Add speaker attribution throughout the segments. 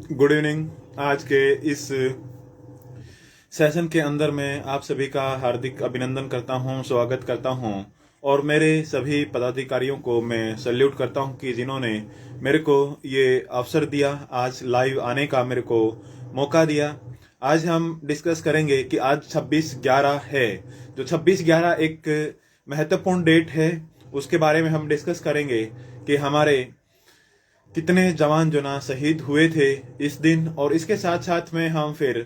Speaker 1: Good evening. आज के इस सेशन के अंदर मैं आप सभी का हार्दिक अभिनंदन करता हूं, स्वागत करता हूं और मेरे सभी पदाधिकारियों को मैं सैल्यूट करता हूं कि जिन्होंने मेरे को ये अवसर दिया, आज लाइव आने का मेरे को मौका दिया। आज हम डिस्कस करेंगे कि आज 26/11 है, जो 26/11 एक महत्वपूर्ण डेट है, उसके बारे में हम डिस्कस करेंगे कि हमारे कितने जवान जो ना शहीद हुए थे इस दिन, और इसके साथ साथ में हम फिर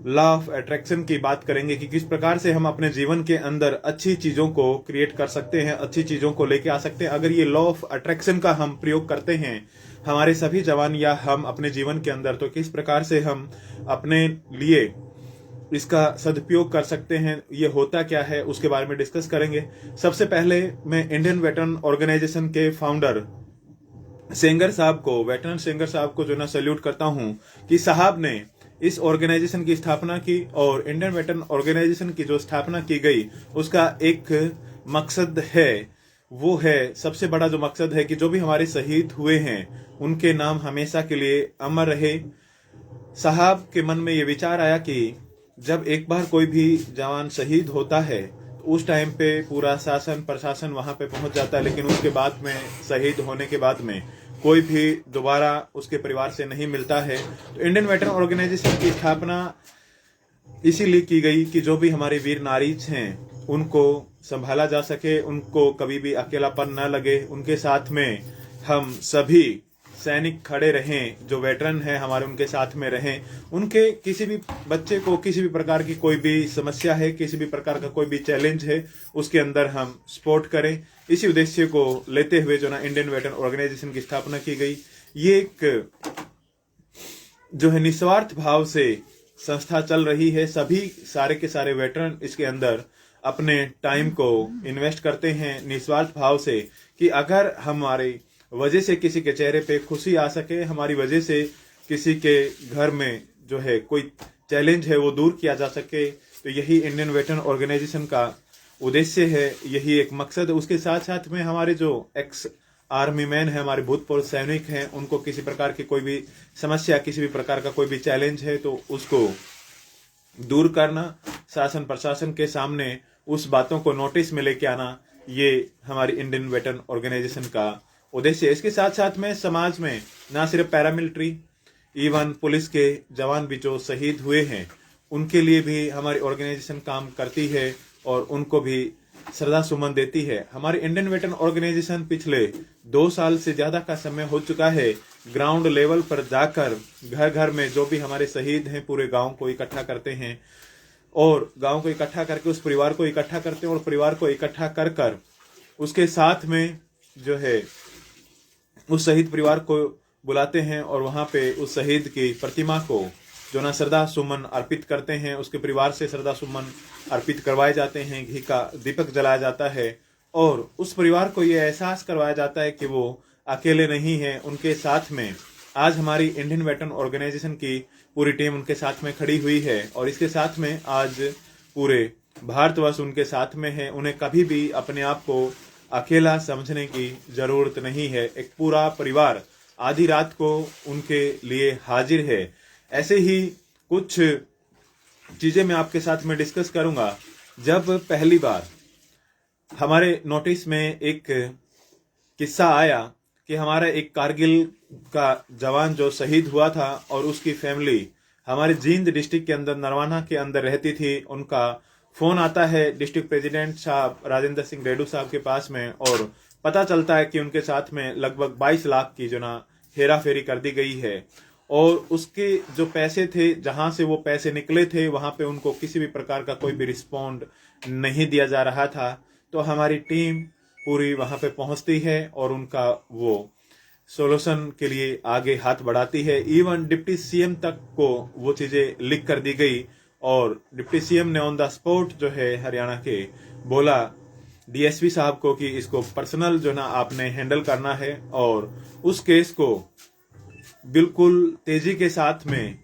Speaker 1: लॉ ऑफ अट्रैक्शन की बात करेंगे कि किस प्रकार से हम अपने जीवन के अंदर अच्छी चीजों को क्रिएट कर सकते हैं, अच्छी चीजों को लेके आ सकते हैं। अगर ये लॉ ऑफ अट्रैक्शन का हम प्रयोग करते हैं हमारे सभी जवान या हम अपने जीवन के अंदर, तो किस प्रकार से हम अपने लिए इसका सदुपयोग कर सकते हैं, ये होता क्या है, उसके बारे में डिस्कस करेंगे। सबसे पहले मैं इंडियन वेटरन ऑर्गेनाइजेशन के फाउंडर सेंगर साहब को, वेटरन सेंगर साहब को जो ना सैल्यूट करता हूं कि साहब ने इस ऑर्गेनाइजेशन की स्थापना की, और इंडियन वेटरन ऑर्गेनाइजेशन की जो स्थापना की गई उसका एक मकसद है, वो है, सबसे बड़ा जो मकसद है कि जो भी हमारे शहीद हुए हैं उनके नाम हमेशा के लिए अमर रहे। साहब के मन में ये विचार आया कि जब एक बार कोई भी जवान शहीद होता है तो उस टाइम पे पूरा शासन प्रशासन वहां पे पहुंच जाता है, लेकिन उसके बाद में, शहीद होने के बाद में कोई भी दोबारा उसके परिवार से नहीं मिलता है। तो इंडियन वेटरन ऑर्गेनाइजेशन की स्थापना इसीलिए की गई कि जो भी हमारे वीर नारीज हैं उनको संभाला जा सके, उनको कभी भी अकेलापन न लगे, उनके साथ में हम सभी सैनिक खड़े रहें, जो वेटरन हैं हमारे उनके साथ में रहें, उनके किसी भी बच्चे को किसी भी प्रकार की कोई भी समस्या है, किसी भी प्रकार का कोई भी चैलेंज है, उसके अंदर हम सपोर्ट करें। इसी उद्देश्य को लेते हुए जो ना इंडियन वेटरन ऑर्गेनाइजेशन की स्थापना की गई। ये एक जो है निस्वार्थ भाव से संस्था चल रही है। सभी सारे के सारे वेटरन इसके अंदर अपने टाइम को इन्वेस्ट करते हैं निस्वार्थ भाव से, कि अगर हमारे वजह से किसी के चेहरे पे खुशी आ सके, हमारी वजह से किसी के घर में जो है कोई चैलेंज है वो दूर किया जा सके, तो यही इंडियन वेटरन ऑर्गेनाइजेशन का उद्देश्य है, यही एक मकसद है। उसके साथ साथ में हमारे जो एक्स आर्मी मैन है, हमारे भूतपूर्व सैनिक हैं, उनको किसी प्रकार की कोई भी समस्या, किसी भी प्रकार का कोई भी चैलेंज है तो उसको दूर करना, शासन प्रशासन के सामने उस बातों को नोटिस में लेके आना, ये हमारी इंडियन वेटरन ऑर्गेनाइजेशन का उद्देश्य है। इसके साथ साथ में समाज में ना सिर्फ पैरामिलिट्री, इवन पुलिस के जवान भी जो शहीद हुए हैं उनके लिए भी हमारी ऑर्गेनाइजेशन काम करती है और उनको भी श्रद्धा सुमन देती है। हमारी इंडियन वेटरन ऑर्गेनाइजेशन पिछले 2 साल से ज्यादा का समय हो चुका है ग्राउंड लेवल पर जाकर घर घर में जो भी हमारे शहीद हैं पूरे गांव को इकट्ठा करते हैं, और गांव को इकट्ठा करके उस परिवार को इकट्ठा करते हैं, और परिवार को इकट्ठा कर कर उसके साथ में जो है उस शहीद परिवार को बुलाते हैं, और वहां पे उस शहीद की प्रतिमा को जो ना श्रद्धा सुमन अर्पित करते हैं, उसके परिवार से श्रद्धा सुमन अर्पित करवाए जाते हैं, घी का दीपक जलाया जाता है, और उस परिवार को यह एहसास करवाया जाता है कि वो अकेले नहीं है, उनके साथ में आज हमारी इंडियन वेटरन ऑर्गेनाइजेशन की पूरी टीम उनके साथ में खड़ी हुई है, और इसके साथ में आज पूरे भारतवर्ष उनके साथ में है। उन्हें कभी भी अपने आप को अकेला समझने की जरूरत नहीं है, एक पूरा परिवार आधी रात को उनके लिए हाजिर है। ऐसे ही कुछ चीजें मैं आपके साथ में डिस्कस करूंगा। जब पहली बार हमारे नोटिस में एक किस्सा आया कि हमारा एक कारगिल का जवान जो शहीद हुआ था और उसकी फैमिली हमारे जींद डिस्ट्रिक्ट के अंदर नरवाना के अंदर रहती थी, उनका फोन आता है डिस्ट्रिक्ट प्रेसिडेंट साहब राजेंद्र सिंह रेड्डू साहब के पास में, और पता चलता है कि उनके साथ में लगभग 22 लाख की जो ना हेरा फेरी कर दी गई है, और उसके जो पैसे थे, जहां से वो पैसे निकले थे, वहां पे उनको किसी भी प्रकार का कोई भी रिस्पॉन्ड नहीं दिया जा रहा था। तो हमारी टीम पूरी वहां पे पहुंचती है और उनका वो सोल्यूशन के लिए आगे हाथ बढ़ाती है। इवन डिप्टी सीएम तक को वो चीजें लिख कर दी गई, और डिप्टी सीएम ने ऑन द स्पॉट जो है हरियाणा के बोला डीएसपी साहब को कि इसको पर्सनल जो ना आपने हैंडल करना है, और उस केस को बिल्कुल तेजी के साथ में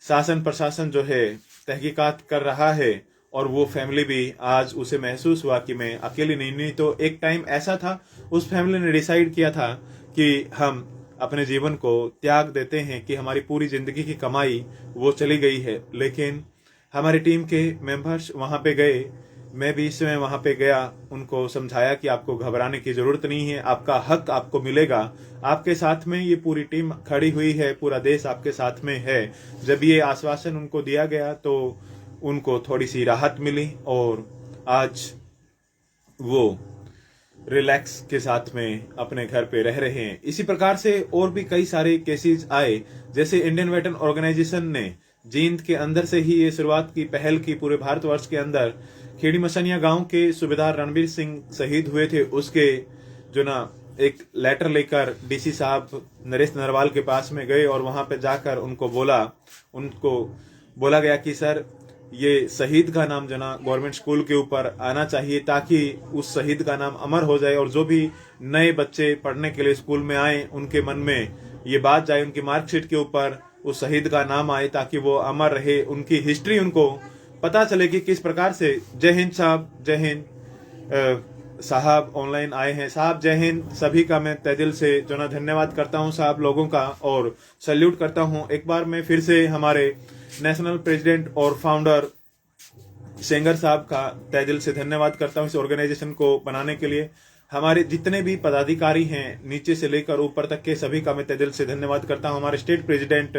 Speaker 1: शासन प्रशासन जो है तहकीकात कर रहा है, और वो फैमिली भी आज उसे महसूस हुआ कि मैं अकेली नहीं। तो एक टाइम ऐसा था उस फैमिली ने डिसाइड किया था कि हम अपने जीवन को त्याग देते हैं कि हमारी पूरी जिंदगी की कमाई वो चली गई है। लेकिन हमारी टीम के मेंबर्स वहां पे गए, मैं भी इस समय वहां पे गया, उनको समझाया कि आपको घबराने की जरूरत नहीं है, आपका हक आपको मिलेगा, आपके साथ में ये पूरी टीम खड़ी हुई है, पूरा देश आपके साथ में है। जब ये आश्वासन उनको दिया गया तो उनको थोड़ी सी राहत मिली और आज वो रिलैक्स के साथ में अपने घर पे रह रहे हैं। इसी प्रकार से और भी कई सारे केसेस आए, जैसे इंडियन वेटरन ऑर्गेनाइजेशन ने जींद के अंदर से ही ये शुरुआत की, पहल की पूरे भारतवर्ष के अंदर। खेड़ी मसनिया गांव के सूबेदार रणबीर सिंह शहीद हुए थे, उसके जो ना एक लेटर लेकर डीसी साहब नरेश नरवाल के पास में गए और वहां पे जाकर उनको बोला गया कि सर ये शहीद का नाम जो ना गवर्नमेंट स्कूल के ऊपर आना चाहिए, ताकि उस शहीद का नाम अमर हो जाए और जो भी नए बच्चे पढ़ने के लिए स्कूल में आए उनके मन में ये बात जाए, उनकी मार्कशीट के ऊपर उस शहीद का नाम आए, ताकि वो अमर रहे, उनकी हिस्ट्री उनको पता चले कि किस प्रकार से। जय हिंद साहब, जय हिंद साहब ऑनलाइन आए हैं। साहब जय हिंद, सभी का मैं तहे दिल से जो ना धन्यवाद करता हूं साहब लोगों का और सैल्यूट करता हूं। एक बार मैं फिर से हमारे नेशनल प्रेसिडेंट और फाउंडर सेंगर साहब का तहे दिल से धन्यवाद करता हूं इस ऑर्गेनाइजेशन को बनाने के लिए। हमारे जितने भी पदाधिकारी हैं नीचे से लेकर ऊपर तक के सभी का मैं तहे दिल से धन्यवाद करता हूं। हमारे स्टेट प्रेसिडेंट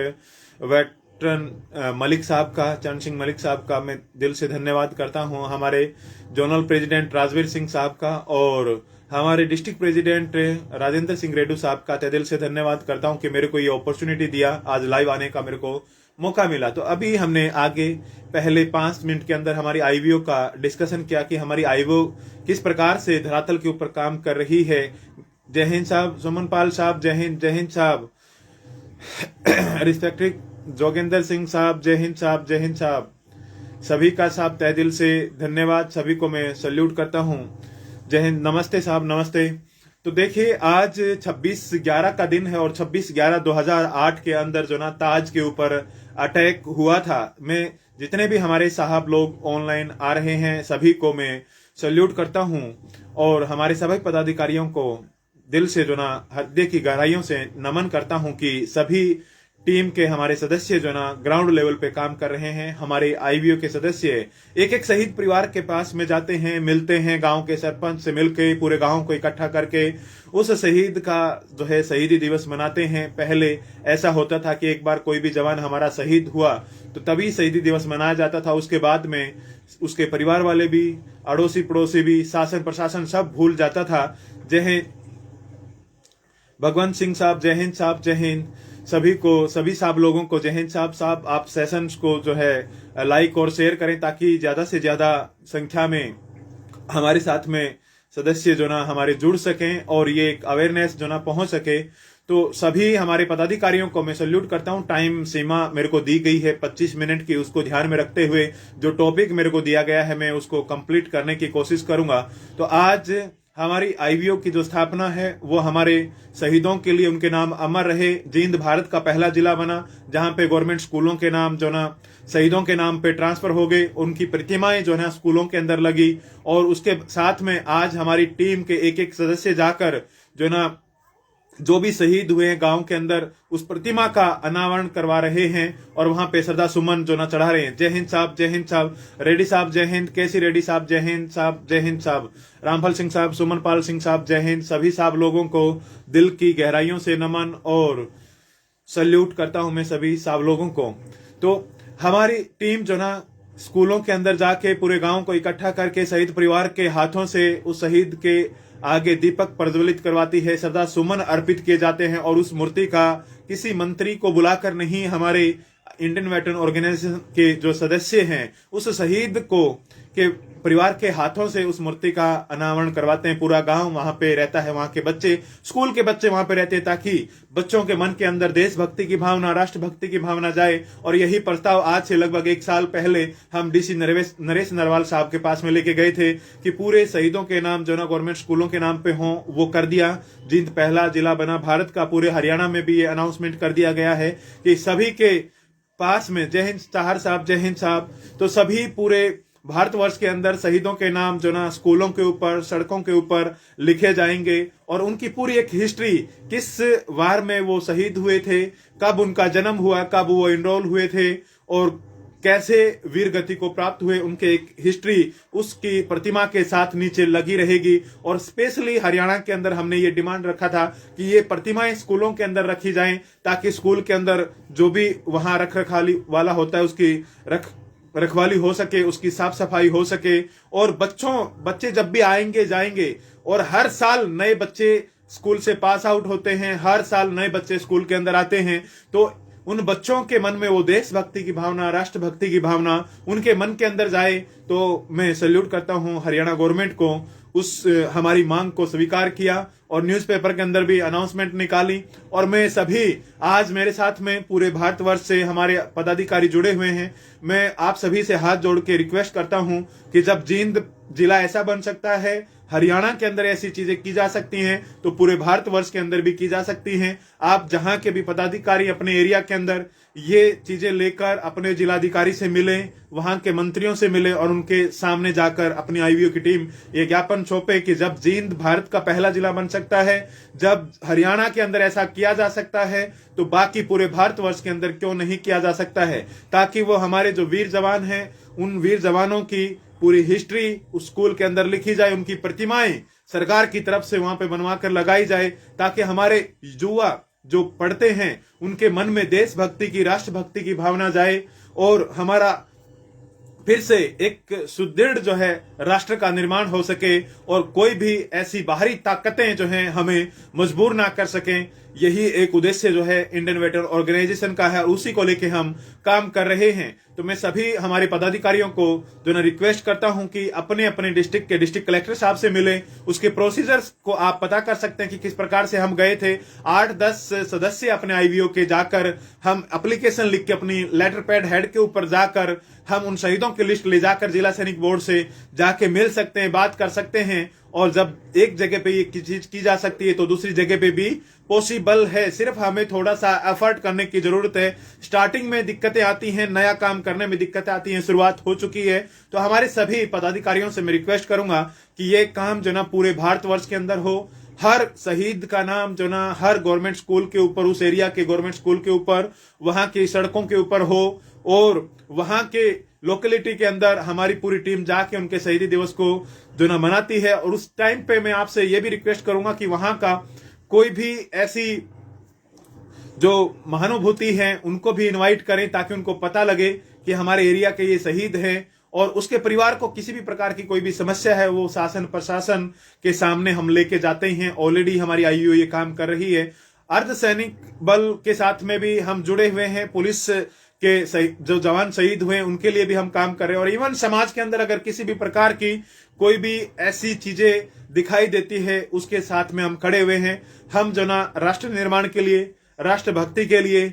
Speaker 1: वेटरन मलिक साहब का, चरण सिंह मलिक साहब का मैं दिल से धन्यवाद करता हूं। हमारे जोनल प्रेसिडेंट राजवीर सिंह साहब का और हमारे डिस्ट्रिक्ट प्रेसिडेंट राजेंद्र सिंह रेड्डू साहब का तहे दिल से धन्यवाद करता हूं कि मेरे को ये अपॉर्चुनिटी दिया, आज लाइव आने का मेरे को मौका मिला। तो अभी हमने आगे पहले 5 मिनट के अंदर हमारी आईवीओ का डिस्कशन किया कि हमारी आईवीओ किस प्रकार से धरातल के ऊपर काम कर रही है। जय हिंद साहब, सुमन पाल साहब जय हिंद, जय हिंद साहब, रिस्पेक्टेड जोगेंद्र सिंह साहब जय हिंद साहब, जय हिंद साहब, सभी का साहब तहे दिल से धन्यवाद, सभी को मैं सैल्यूट करता हूं। जय हिंद, नमस्ते साहब, नमस्ते। तो देखिए आज 26/11 का दिन है और 26/11/2008 के अंदर जो ना ताज के ऊपर अटैक हुआ था। मैं जितने भी हमारे साहब लोग ऑनलाइन आ रहे हैं सभी को मैं सैल्यूट करता हूं और हमारे सभी पदाधिकारियों को दिल से जो ना हृदय की गहराइयों से नमन करता हूं कि सभी टीम के हमारे सदस्य जो ना ग्राउंड लेवल पे काम कर रहे हैं। हमारे आईवीओ के सदस्य एक एक शहीद परिवार के पास में जाते हैं, मिलते हैं, गांव के सरपंच से मिलके पूरे गांव को इकट्ठा करके उस शहीद का जो है शहीदी दिवस मनाते हैं। पहले ऐसा होता था कि एक बार कोई भी जवान हमारा शहीद हुआ तो तभी शहीदी दिवस मनाया जाता था, उसके बाद में उसके परिवार वाले भी, अड़ोसी पड़ोसी भी, शासन प्रशासन सब भूल जाता था। जय हिंद भगवंत सिंह साहब, जय हिंद साहब, जय हिंद, सभी को, सभी साहब लोगों को जय हिंद साहब। साहब आप सेशंस को जो है लाइक और शेयर करें ताकि ज्यादा से ज्यादा संख्या में हमारे साथ में सदस्य जो ना हमारे जुड़ सकें और ये एक अवेयरनेस जो ना पहुंच सके। तो सभी हमारे पदाधिकारियों को मैं सैल्यूट करता हूं। टाइम सीमा मेरे को दी गई है 25 मिनट की, उसको ध्यान में रखते हुए जो टॉपिक मेरे को दिया गया है मैं उसको कंप्लीट करने की कोशिश करूंगा। तो आज हमारी आईवीओ की जो स्थापना है वो हमारे शहीदों के लिए, उनके नाम अमर रहे। जींद भारत का पहला जिला बना जहां पे गवर्नमेंट स्कूलों के नाम जो ना शहीदों के नाम पे ट्रांसफर हो गए, उनकी प्रतिमाएं जो है स्कूलों के अंदर लगी और उसके साथ में आज हमारी टीम के एक एक सदस्य जाकर जो ना जो भी शहीद हुए हैं गांव के अंदर उस प्रतिमा का अनावरण करवा रहे हैं और वहां पे श्रद्धा सुमन जो ना चढ़ा रहे हैं। जय हिंद साहब, जय हिंद साहब, रेड्डी साहब जय हिंद, केसी रेड्डी साहब जय हिंद साहब, जय हिंद साहब, रामफल सिंह साहब, सुमन पाल सिंह साहब जय हिंद। सभी साहब लोगों को दिल की गहराइयों से नमन और सैल्यूट करता हूं मैं सभी साहब लोगों को। तो हमारी टीम जो ना स्कूलों के अंदर जाके पूरे गांव को इकट्ठा करके शहीद परिवार के हाथों से उस शहीद के आगे दीपक प्रज्वलित करवाती है, श्रद्धा सुमन अर्पित किए जाते हैं और उस मूर्ति का किसी मंत्री को बुलाकर नहीं, हमारे इंडियन वेटरन ऑर्गेनाइजेशन के जो सदस्य हैं उस शहीद को के परिवार के हाथों से उस मूर्ति का अनावरण करवाते हैं। पूरा गांव वहां पे रहता है, वहां के बच्चे, स्कूल के बच्चे वहां पे रहते हैं ताकि बच्चों के मन के अंदर देशभक्ति की भावना, राष्ट्रभक्ति की भावना जाए। और यही प्रस्ताव आज से लगभग 1 साल पहले हम डीसी नरेश नरवाल साहब के पास में लेके गए थे कि पूरे शहीदों के नाम जो ना गवर्नमेंट स्कूलों के नाम पे हों, वो कर दिया। जींद पहला जिला बना भारत का, पूरे हरियाणा में भी ये अनाउंसमेंट कर दिया गया है कि सभी के पास में, जय हिंद चाहर साहब, जय हिंद साहब, तो सभी पूरे भारतवर्ष के अंदर शहीदों के नाम जो ना स्कूलों के ऊपर, सड़कों के ऊपर लिखे जाएंगे और उनकी पूरी एक हिस्ट्री, किस वार में वो शहीद हुए थे, कब उनका जन्म हुआ, कब वो इनरोल हुए थे और कैसे वीर गति को प्राप्त हुए, उनके एक हिस्ट्री उसकी प्रतिमा के साथ नीचे लगी रहेगी। और स्पेशली हरियाणा के अंदर हमने ये डिमांड रखा था कि ये प्रतिमाएं स्कूलों के अंदर रखी जाएं, ताकि स्कूल के अंदर जो भी वहां रख रखाली वाला होता है उसकी रखवाली हो सके, उसकी साफ सफाई हो सके। और बच्चे जब भी आएंगे जाएंगे, और हर साल नए बच्चे स्कूल से पास आउट होते हैं, हर साल नए बच्चे स्कूल के अंदर आते हैं, तो उन बच्चों के मन में वो देशभक्ति की भावना, राष्ट्रभक्ति की भावना उनके मन के अंदर जाए। तो मैं सैल्यूट करता हूं हरियाणा गवर्नमेंट को, उस हमारी मांग को स्वीकार किया और न्यूज़पेपर के अंदर भी अनाउंसमेंट निकाली। और मैं सभी, आज मेरे साथ में पूरे भारतवर्ष से हमारे पदाधिकारी जुड़े हुए हैं, मैं आप सभी से हाथ जोड़ के रिक्वेस्ट करता हूं कि जब जींद जिला ऐसा बन सकता है, हरियाणा के अंदर ऐसी चीजें की जा सकती हैं, तो पूरे भारतवर्ष के अंदर भी की जा सकती हैं। आप जहां के भी पदाधिकारी अपने एरिया के अंदर ये चीजें लेकर अपने जिलाधिकारी से मिले, वहां के मंत्रियों से मिले और उनके सामने जाकर अपनी आईवीओ की टीम ये ज्ञापन सौंपे कि जब जींद भारत का पहला जिला बन सकता है, जब हरियाणा के अंदर ऐसा किया जा सकता है, तो बाकी पूरे भारतवर्ष के अंदर क्यों नहीं किया जा सकता है, ताकि वो हमारे जो वीर जवान हैं, उन वीर जवानों की पूरी हिस्ट्री उस स्कूल के अंदर लिखी जाए, उनकी प्रतिमाएं सरकार की तरफ से वहां पे बनवा कर लगाई जाए, ताकि हमारे युवा जो पढ़ते हैं उनके मन में देशभक्ति की, राष्ट्रभक्ति की भावना जाए और हमारा फिर से एक सुदृढ़ जो है राष्ट्र का निर्माण हो सके और कोई भी ऐसी बाहरी ताकतें जो हैं हमें मजबूर ना कर सकें। यही एक उद्देश्य जो है इंडियन वेटरन ऑर्गेनाइजेशन का है और उसी को लेके हम काम कर रहे हैं। तो मैं सभी हमारे पदाधिकारियों को जो ना रिक्वेस्ट करता हूं कि अपने अपने डिस्ट्रिक्ट के डिस्ट्रिक्ट कलेक्टर साहब से मिले, उसके प्रोसीजर्स को आप पता कर सकते हैं कि किस प्रकार से हम गए थे। 8-10 सदस्य अपने आईवीओ के जाकर हम एप्लीकेशन लिख के अपनी लेटर पैड हेड के ऊपर जाकर हम उन शहीदों की लिस्ट ले जाकर जिला सैनिक बोर्ड से जाके मिल सकते हैं, बात कर सकते हैं। और जब एक जगह पे ये चीज की जा सकती है तो दूसरी जगह पे भी पॉसिबल है, सिर्फ हमें थोड़ा सा एफर्ट करने की जरूरत है। स्टार्टिंग में दिक्कतें आती हैं, नया काम करने में दिक्कतें आती हैं, शुरुआत हो चुकी है। तो हमारे सभी पदाधिकारियों से मैं रिक्वेस्ट करूंगा कि ये काम जो ना पूरे भारतवर्ष के अंदर हो, हर शहीद का नाम जो ना हर गवर्नमेंट स्कूल के ऊपर, उस एरिया के गवर्नमेंट स्कूल के ऊपर, वहां की सड़कों के ऊपर हो और वहां के लोकेलिटी के अंदर हमारी पूरी टीम जाके उनके शहीदी दिवस को जो ना मनाती है। और उस टाइम पे मैं आपसे ये भी रिक्वेस्ट करूंगा कि वहां का कोई भी ऐसी जो महानुभूति है उनको भी इनवाइट करें, ताकि उनको पता लगे कि हमारे एरिया के ये शहीद हैं और उसके परिवार को किसी भी प्रकार की कोई भी समस्या है वो शासन प्रशासन के सामने हम लेके जाते हैं। ऑलरेडी हमारी आईवीओ ये काम कर रही है। अर्धसैनिक बल के साथ में भी हम जुड़े हुए हैं, पुलिस के जो जवान शहीद हुए उनके लिए भी हम काम कर रहे हैं। और इवन समाज के अंदर अगर किसी भी प्रकार की कोई भी ऐसी चीजें दिखाई देती है उसके साथ में हम खड़े हुए हैं। हम जो ना राष्ट्र निर्माण के लिए, राष्ट्रभक्ति के लिए,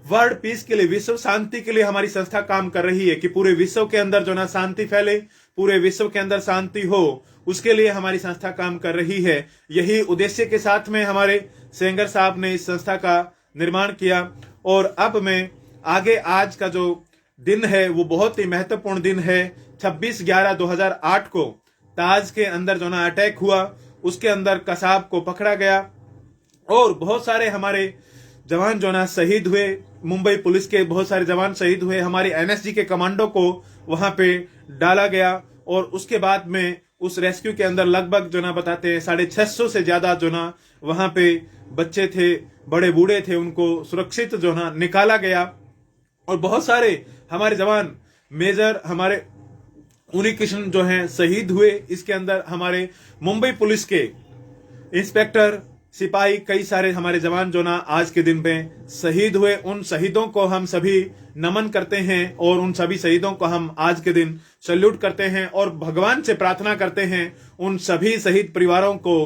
Speaker 1: वर्ल्ड पीस के लिए, विश्व शांति के लिए हमारी संस्था काम कर रही है कि पूरे विश्व के अंदर जो ना शांति फैले, पूरे विश्व के अंदर शांति हो, उसके लिए हमारी संस्था काम कर रही है। यही उद्देश्य के साथ में हमारे सेंगर साहब ने इस संस्था का निर्माण किया। और अब मैं आगे, आज का जो दिन है वो बहुत ही महत्वपूर्ण दिन है। 26/11/2008 को ताज के अंदर जो ना अटैक हुआ, उसके अंदर कसाब को पकड़ा गया और बहुत सारे हमारे जवान जो ना शहीद हुए। मुंबई पुलिस के बहुत सारे जवान शहीद हुए। हमारे एनएसजी के कमांडो को वहां पे डाला गया और उसके बाद में उस रेस्क्यू के अंदर लगभग जो ना बताते हैं 650 से ज्यादा जो ना वहां पे बच्चे थे, बड़े बूढ़े थे, उनको सुरक्षित जो ना निकाला गया। और बहुत सारे हमारे जवान, मेजर हमारे उनी कृष्ण जो हैं शहीद हुए। इसके अंदर हमारे मुंबई पुलिस के इंस्पेक्टर, सिपाही, कई सारे हमारे जवान जो ना आज के दिन में शहीद हुए। उन शहीदों को हम सभी नमन करते हैं और उन सभी शहीदों को हम आज के दिन सैल्यूट करते हैं और भगवान से प्रार्थना करते हैं उन सभी शहीद परिवारों को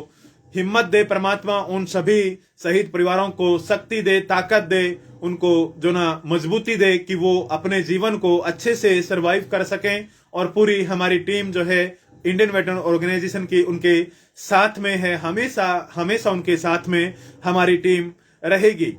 Speaker 1: हिम्मत दे परमात्मा, उन सभी शहीद परिवारों को शक्ति दे, ताकत दे, उनको जो ना मजबूती दे कि वो अपने जीवन को अच्छे से सरवाइव कर सकें। और पूरी हमारी टीम जो है इंडियन वेटरन ऑर्गेनाइजेशन की उनके साथ में है, हमेशा हमेशा उनके साथ में हमारी टीम रहेगी।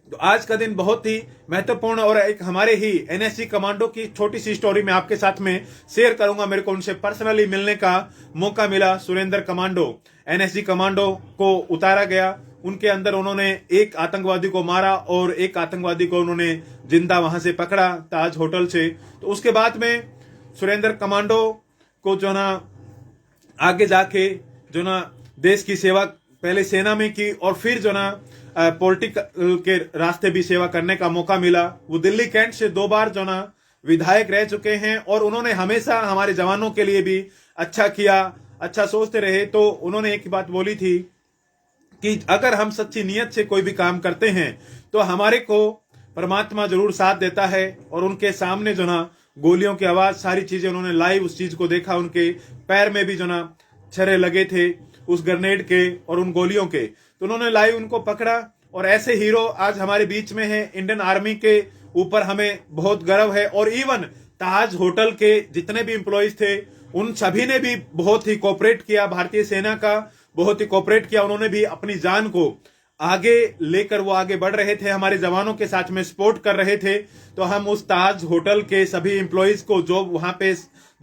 Speaker 1: तो आज का दिन बहुत ही महत्वपूर्ण और एक हमारे ही एनएसजी कमांडो की छोटी सी स्टोरी में आपके साथ में शेयर करूंगा। मेरे को उनसे पर्सनली मिलने का मौका मिला। सुरेंद्र कमांडो, एनएसजी कमांडो को उतारा गया, उनके अंदर उन्होंने एक आतंकवादी को मारा और एक आतंकवादी को उन्होंने जिंदा वहां से पकड़ा ताज होटल से। तो उसके बाद में सुरेंद्र कमांडो को जो ना आगे जाके जो ना देश की सेवा पहले सेना में की और फिर जो ना पॉलिटिकल के रास्ते भी सेवा करने का मौका मिला। वो दिल्ली कैंट से 2 बार जो ना विधायक रह चुके हैं और उन्होंने हमेशा हमारे जवानों के लिए भी अच्छा किया, अच्छा सोचते रहे। तो उन्होंने एक बात बोली थी कि अगर हम सच्ची नीयत से कोई भी काम करते हैं तो हमारे को परमात्मा जरूर साथ देता है। और उनके सामने जो ना गोलियों की आवाज, सारी चीजें उन्होंने लाइव उस चीज को देखा। उनके पैर में भी जो ना छर्रे लगे थे उस ग्रेनेड के और उन गोलियों के, तो उन्होंने लाइव उनको पकड़ा। और ऐसे हीरो आज हमारे बीच में है। इंडियन आर्मी के ऊपर हमें बहुत गर्व है। और इवन ताज होटल के जितने भी एम्प्लॉइज थे उन सभी ने भी बहुत ही कोऑपरेट किया, भारतीय सेना का बहुत ही कोऑपरेट किया। उन्होंने भी अपनी जान को आगे लेकर वो आगे बढ़ रहे थे, हमारे जवानों के साथ में सपोर्ट कर रहे थे। तो हम उस ताज होटल के सभी एम्प्लॉइज को जो वहां पे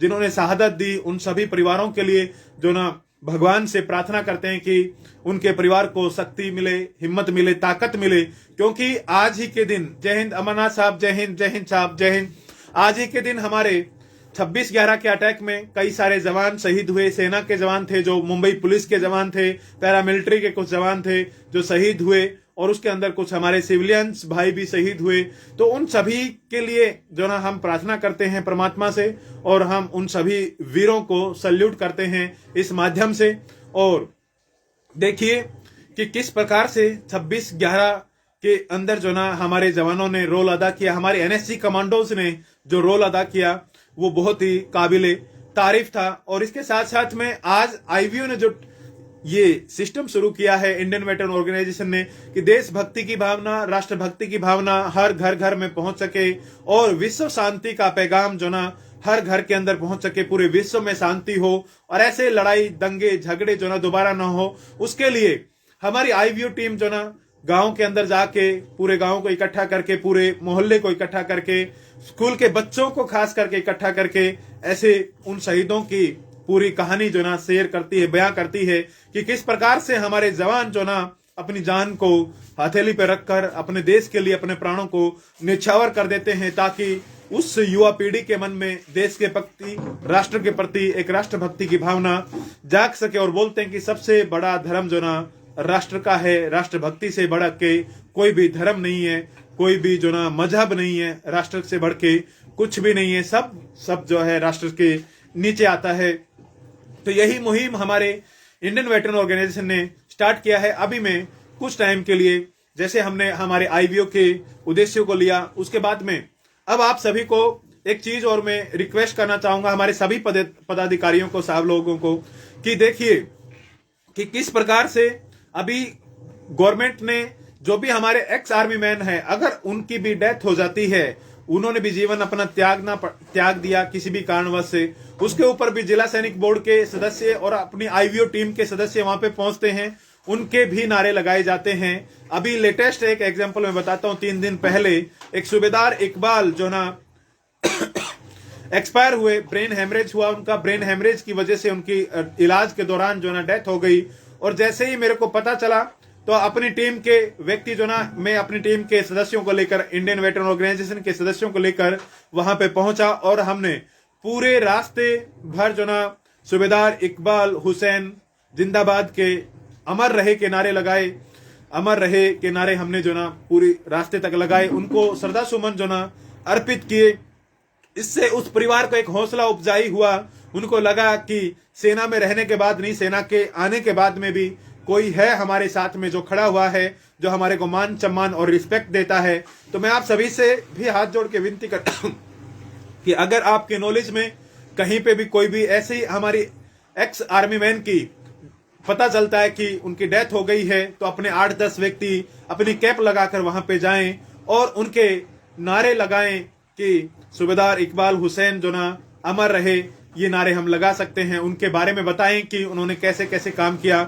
Speaker 1: जिन्होंने शहादत दी, उन सभी परिवारों के लिए जो ना भगवान से प्रार्थना करते हैं कि उनके परिवार को शक्ति मिले, हिम्मत मिले, ताकत मिले। क्योंकि आज ही के दिन, जय हिंद अमरनाथ साहब, जय हिंद, जय हिंद साहब, जय हिंद। आज ही के दिन हमारे 26/11 के अटैक में कई सारे जवान शहीद हुए। सेना के जवान थे, जो मुंबई पुलिस के जवान थे, पैरामिलिट्री के कुछ जवान थे जो शहीद हुए, और उसके अंदर कुछ हमारे सिविलियंस भाई भी शहीद हुए। तो उन सभी के लिए जो ना हम प्रार्थना करते हैं परमात्मा से, और हम उन सभी वीरों को सल्यूट करते हैं इस माध्यम से। और देखिए कि किस प्रकार से 26/11 के अंदर जो ना हमारे जवानों ने रोल अदा किया, हमारे एनएसजी कमांडोज ने जो रोल अदा किया वो बहुत ही काबिले तारीफ था। और इसके साथ साथ में आज आईवीओ ने जो ये सिस्टम शुरू किया है, इंडियन वेटरन ऑर्गेनाइजेशन ने, कि देशभक्ति की भावना, राष्ट्रभक्ति की भावना हर घर घर में पहुंच सके और विश्व शांति का पैगाम जो ना हर घर के अंदर पहुंच सके, पूरे विश्व में शांति हो और ऐसे लड़ाई दंगे झगड़े जो ना दोबारा ना हो। उसके लिए हमारी आईवीओ टीम जो ना गांव के अंदर जाके पूरे गांव को इकट्ठा करके, पूरे मोहल्ले को इकट्ठा करके, स्कूल के बच्चों को खास करके इकट्ठा करके ऐसे उन शहीदों की पूरी कहानी जो ना शेयर करती है, बयां करती है कि किस प्रकार से हमारे जवान जो ना अपनी जान को हथेली पे रखकर अपने देश के लिए अपने प्राणों को न्यौछावर कर देते हैं, ताकि उस युवा पीढ़ी के मन में देश के प्रति, राष्ट्र के प्रति एक राष्ट्रभक्ति की भावना जाग सके। और बोलते हैं कि सबसे बड़ा धर्म जो ना राष्ट्र का है, राष्ट्रभक्ति से बढ़ के कोई भी धर्म नहीं है, कोई भी जो ना मजहब नहीं है, राष्ट्र से बढ़ के कुछ भी नहीं है, सब जो है राष्ट्र के नीचे आता है। तो यही मुहिम हमारे इंडियन वेटरन ऑर्गेनाइजेशन ने स्टार्ट किया है। अभी मैं कुछ टाइम के लिए, जैसे हमने हमारे आईवीओ के उद्देश्यों को लिया, उसके बाद में अब आप सभी को एक चीज और मैं रिक्वेस्ट करना चाहूंगा हमारे सभी पदाधिकारियों को, सब लोगों को, कि देखिए कि किस प्रकार से अभी गवर्नमेंट ने जो भी हमारे एक्स आर्मी मैन है, अगर उनकी भी डेथ हो जाती है, उन्होंने भी जीवन अपना त्याग दिया किसी भी कारणवश से, उसके ऊपर भी जिला सैनिक बोर्ड के सदस्य और अपनी आईवीओ टीम के सदस्य वहां पे पहुंचते हैं, उनके भी नारे लगाए जाते हैं। अभी लेटेस्ट एक एग्जांपल मैं बताता हूं। 3 दिन पहले एक सूबेदार इकबाल जो ना एक्सपायर हुए, ब्रेन हेमरेज हुआ उनका, ब्रेन हेमरेज की वजह से उनकी इलाज के दौरान जो ना डेथ हो गई। और जैसे ही मेरे को पता चला तो अपनी टीम के व्यक्ति जो ना, मैं अपनी टीम के सदस्यों को लेकर, इंडियन वेटरन ऑर्गेनाइजेशन के सदस्यों को लेकर वहां पे पहुंचा और हमने पूरे रास्ते भर जो ना सूबेदार इकबाल हुसैन जिंदाबाद के अमर रहे के नारे लगाए, अमर रहे के नारे हमने जो ना पूरी रास्ते तक लगाए, उनको श्रद्धा सुमन जो ना अर्पित किए। इससे उस परिवार को एक हौसला उपजाई हुआ, उनको लगा कि सेना में रहने के बाद नहीं, सेना के आने के बाद में भी कोई है हमारे साथ में जो खड़ा हुआ है, जो हमारे को मान सम्मान और रिस्पेक्ट देता है। तो मैं आप सभी से भी हाथ जोड़ के विनती करता हूं कि अगर आपके नॉलेज में कहीं पे भी कोई भी ऐसी हमारी एक्स आर्मी मैन की पता चलता है कि उनकी डेथ हो गई है, तो अपने 8-10 व्यक्ति अपनी कैप लगाकर वहां पे जाएं और उनके नारे लगाएं कि सूबेदार इकबाल हुसैन जो ना अमर रहे। ये नारे हम लगा सकते हैं, उनके बारे में बताएं कि उन्होंने कैसे कैसे काम किया,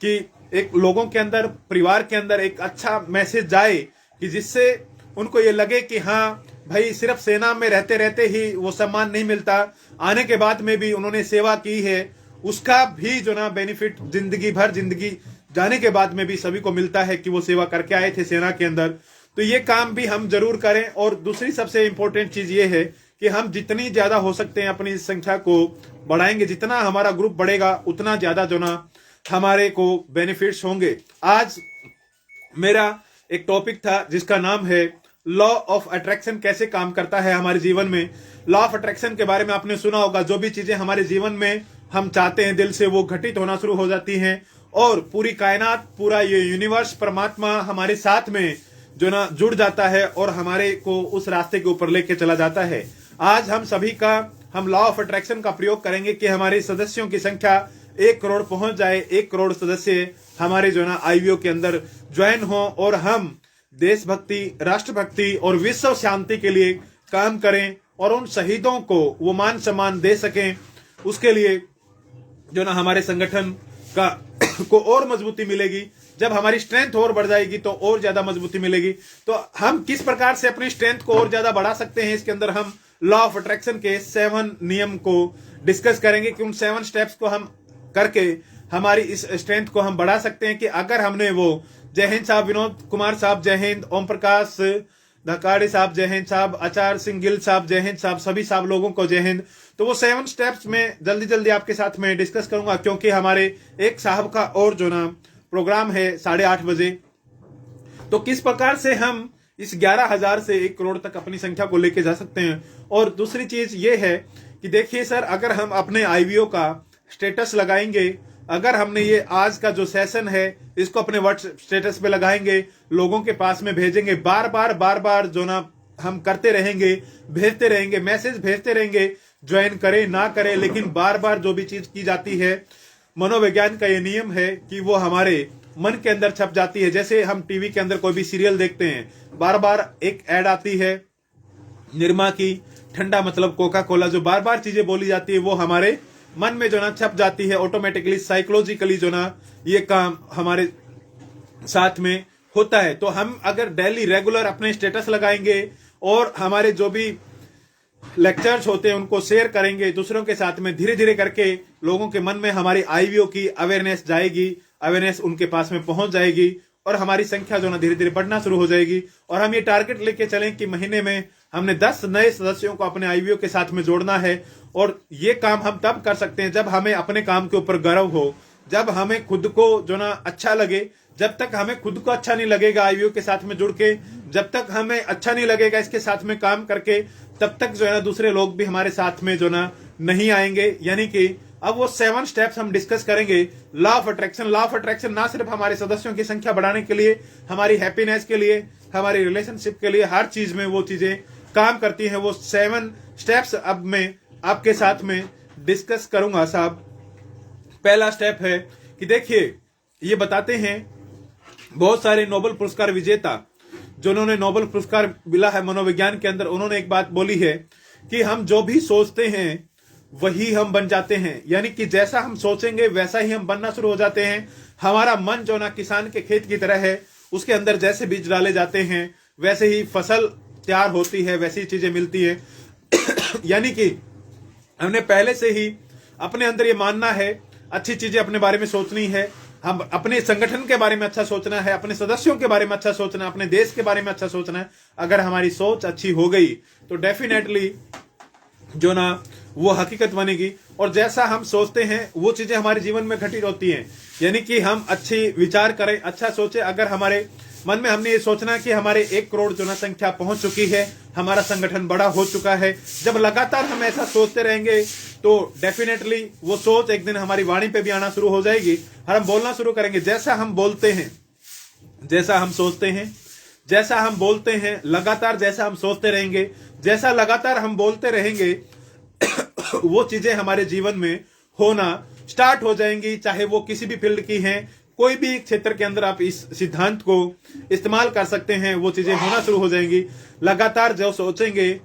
Speaker 1: कि एक लोगों के अंदर, परिवार के अंदर एक अच्छा मैसेज जाए कि जिससे उनको ये लगे कि हाँ भाई सिर्फ सेना में रहते रहते ही वो सम्मान नहीं मिलता, आने के बाद में भी उन्होंने सेवा की है, उसका भी जो ना बेनिफिट जिंदगी भर, जिंदगी जाने के बाद में भी सभी को मिलता है कि वो सेवा करके आए थे सेना के अंदर। तो ये काम भी हम जरूर करें। और दूसरी सबसे इंपॉर्टेंट चीज ये है कि हम जितनी ज्यादा हो सकते हैं अपनी संख्या को बढ़ाएंगे, जितना हमारा ग्रुप बढ़ेगा उतना ज्यादा जो ना हमारे को बेनिफिट्स होंगे। आज मेरा एक टॉपिक था जिसका नाम है लॉ ऑफ अट्रैक्शन कैसे काम करता है हमारे जीवन में। लॉ ऑफ अट्रैक्शन के बारे में आपने सुना होगा, जो भी चीजें हमारे जीवन में हम चाहते हैं दिल से वो घटित होना शुरू हो जाती हैं, और पूरी कायनात, पूरा ये यूनिवर्स, परमात्मा हमारे साथ में जो ना जुड़ जाता है और हमारे को उस रास्ते के ऊपर लेके चला जाता है। आज हम सभी का हम लॉ ऑफ अट्रैक्शन का प्रयोग करेंगे कि हमारे सदस्यों की संख्या 1 करोड़ पहुंच जाए, 1 करोड़ सदस्य हमारे जो ना आईवीओ के अंदर ज्वाइन हो, और हम देशभक्ति, राष्ट्रभक्ति और विश्व शांति के लिए काम करें और उन शहीदों को वो मान सम्मान दे सकें। उसके लिए जो ना हमारे संगठन का को और मजबूती मिलेगी। जब हमारी स्ट्रेंथ और बढ़ जाएगी तो और ज्यादा मजबूती मिलेगी। तो हम किस प्रकार से अपनी स्ट्रेंथ को और ज्यादा बढ़ा सकते हैं, इसके अंदर हम लॉ ऑफ अट्रैक्शन के 7 नियम को डिस्कस करेंगे कि उन 7 स्टेप्स को हम करके हमारी इस स्ट्रेंथ को हम बढ़ा सकते हैं। कि अगर हमने वो जय हिंद साहब, विनोद कुमार साहब जय हिंद, ओम प्रकाश धकाड़े साहब जय हिंद साहब, आचार्य सिंह गिल साहब जय हिंद साहब, सभी साहब लोगों को जय हिंद। तो वो 7 स्टेप्स में जल्दी जल्दी आपके साथ में डिस्कस करूंगा, क्योंकि हमारे एक साहब का और जो ना प्रोग्राम है 8:30 बजे। तो किस प्रकार से हम इस 11,000 से 1 करोड़ तक अपनी संख्या को लेके जा सकते हैं। और दूसरी चीज ये है कि देखिए सर, अगर हम अपने आईवीओ का स्टेटस लगाएंगे, अगर हमने ये आज का जो सेशन है इसको अपने व्हाट्सएप स्टेटस पे लगाएंगे, लोगों के पास में भेजेंगे, बार बार जो ना हम करते रहेंगे, भेजते रहेंगे, मैसेज भेजते रहेंगे, ज्वाइन करे ना करे, लेकिन बार बार जो भी चीज की जाती है, मनोविज्ञान का ये नियम है कि वो हमारे मन के अंदर छप जाती है। जैसे हम टीवी के अंदर कोई भी सीरियल देखते हैं, बार बार एक एड आती है निरमा की, ठंडा मतलब कोका कोला, जो बार बार चीजें बोली जाती है वो हमारे मन में जो ना छप जाती है ऑटोमेटिकली, साइकोलॉजिकली जो ना ये काम हमारे साथ में होता है। तो हम अगर डेली रेगुलर अपने स्टेटस लगाएंगे और हमारे जो भी लेक्चर्स होते हैं उनको शेयर करेंगे दूसरों के साथ में, धीरे धीरे करके लोगों के मन में हमारी आईवीओ की अवेयरनेस जाएगी, अवेयरनेस उनके पास में पहुंच जाएगी और हमारी संख्या जो ना धीरे धीरे बढ़ना शुरू हो जाएगी। और हम ये टारगेट लेके चलें कि महीने में हमने 10 नए सदस्यों को अपने आईवीओ के साथ में जोड़ना है। और ये काम हम तब कर सकते हैं जब हमें अपने काम के ऊपर गर्व हो, जब हमें खुद को जो ना अच्छा लगे। जब तक हमें खुद को अच्छा नहीं लगेगा आईवीओ के साथ में जुड़ के, जब तक हमें अच्छा नहीं लगेगा इसके साथ में काम करके, तब तक जो है ना दूसरे लोग भी हमारे साथ में जो ना नहीं आएंगे। यानी कि अब वो 7 स्टेप्स हम डिस्कस करेंगे law of attraction. Law of attraction ना सिर्फ हमारे सदस्यों की संख्या बढ़ाने के लिए, हमारी हैप्पीनेस के लिए, हमारी रिलेशनशिप के लिए, हर चीज में वो चीजें काम करती हैं। वो 7 स्टेप्स अब मैं आपके साथ में डिस्कस करूंगा साहब। पहला स्टेप है कि देखिए, ये बताते हैं बहुत सारे नोबेल पुरस्कार विजेता जिन्होंने नोबेल पुरस्कार मिला है मनोविज्ञान के अंदर, उन्होंने एक बात बोली है कि हम जो भी सोचते हैं वही हम बन जाते हैं। यानी कि जैसा हम सोचेंगे वैसा ही हम बनना शुरू हो जाते हैं। हमारा मन जो ना किसान के खेत की तरह है, उसके अंदर जैसे बीज डाले जाते हैं वैसे ही फसल तैयार होती है, वैसी चीजें मिलती है। यानी कि हमने पहले से ही अपने अंदर ये मानना है, अच्छी चीजें अपने बारे में सोचनी है, हम अपने संगठन के बारे में अच्छा सोचना है, अपने सदस्यों के बारे में अच्छा सोचना है, अपने देश के बारे में अच्छा सोचना है। अगर हमारी सोच अच्छी हो गई तो डेफिनेटली जो ना वो हकीकत बनेगी। और जैसा हम सोचते हैं वो चीजें हमारे जीवन में घटित होती हैं। यानी कि हम अच्छी विचार करें, अच्छा सोचे। अगर हमारे मन में हमने ये सोचना कि हमारे 1 करोड़ जो ना संख्या पहुंच चुकी है, हमारा संगठन बड़ा हो चुका है, जब लगातार हम ऐसा सोचते रहेंगे तो डेफिनेटली वो सोच एक दिन हमारी वाणी पे भी आना शुरू हो जाएगी और हम बोलना शुरू करेंगे। जैसा हम बोलते हैं, जैसा हम सोचते हैं, जैसा हम बोलते हैं, लगातार जैसा हम सोचते रहेंगे, जैसा लगातार हम बोलते रहेंगे, वो चीजें हमारे जीवन में होना स्टार्ट हो जाएंगी। चाहे वो किसी भी फील्ड की हैं, कोई भी क्षेत्र के अंदर आप इस सिद्धांत को इस्तेमाल कर सकते हैं, वो चीजें होना शुरू हो जाएंगी। लगातार जो सोचेंगे,